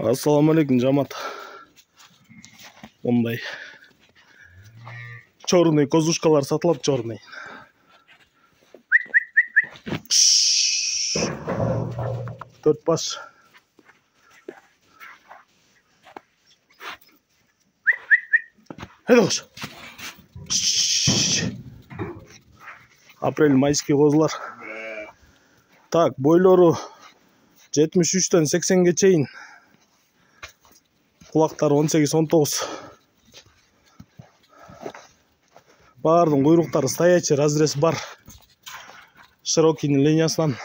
Ассаламу алейкум, жамат. Ондай черный козушкалар сатылат, черный. Төрт баш. Haydi koş. Апрель майский козулар. Так, бойлору 73-тен 80-ге чейин. Кулактары 18-19. Бардын куйруктары стоячий разрез бар. Широкийнин линиясынан.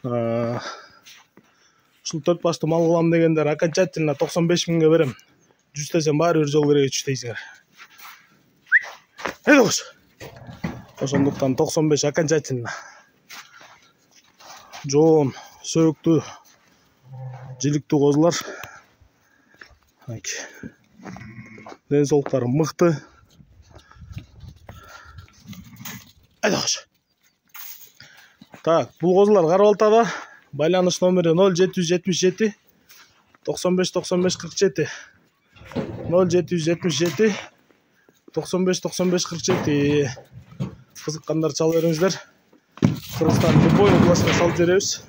Ушул төрт башты мал кылам дегендер окончательно 95 миңге берем. 100 десем баары бир жол керек дейсиңер. Haydi koş. Ошондуктан 95 окончательно. Жоон, сөөктүү, жиликтүү козулар. Ден соолуктары мыкты. Haydi koş. Так, бул козулар Карабалтада. Байланыш номери 0777 95 95 47. 0777 95 95 47. Кызыккандар чалып бериңиздер. Кыргызстан любой областына салып беребиз.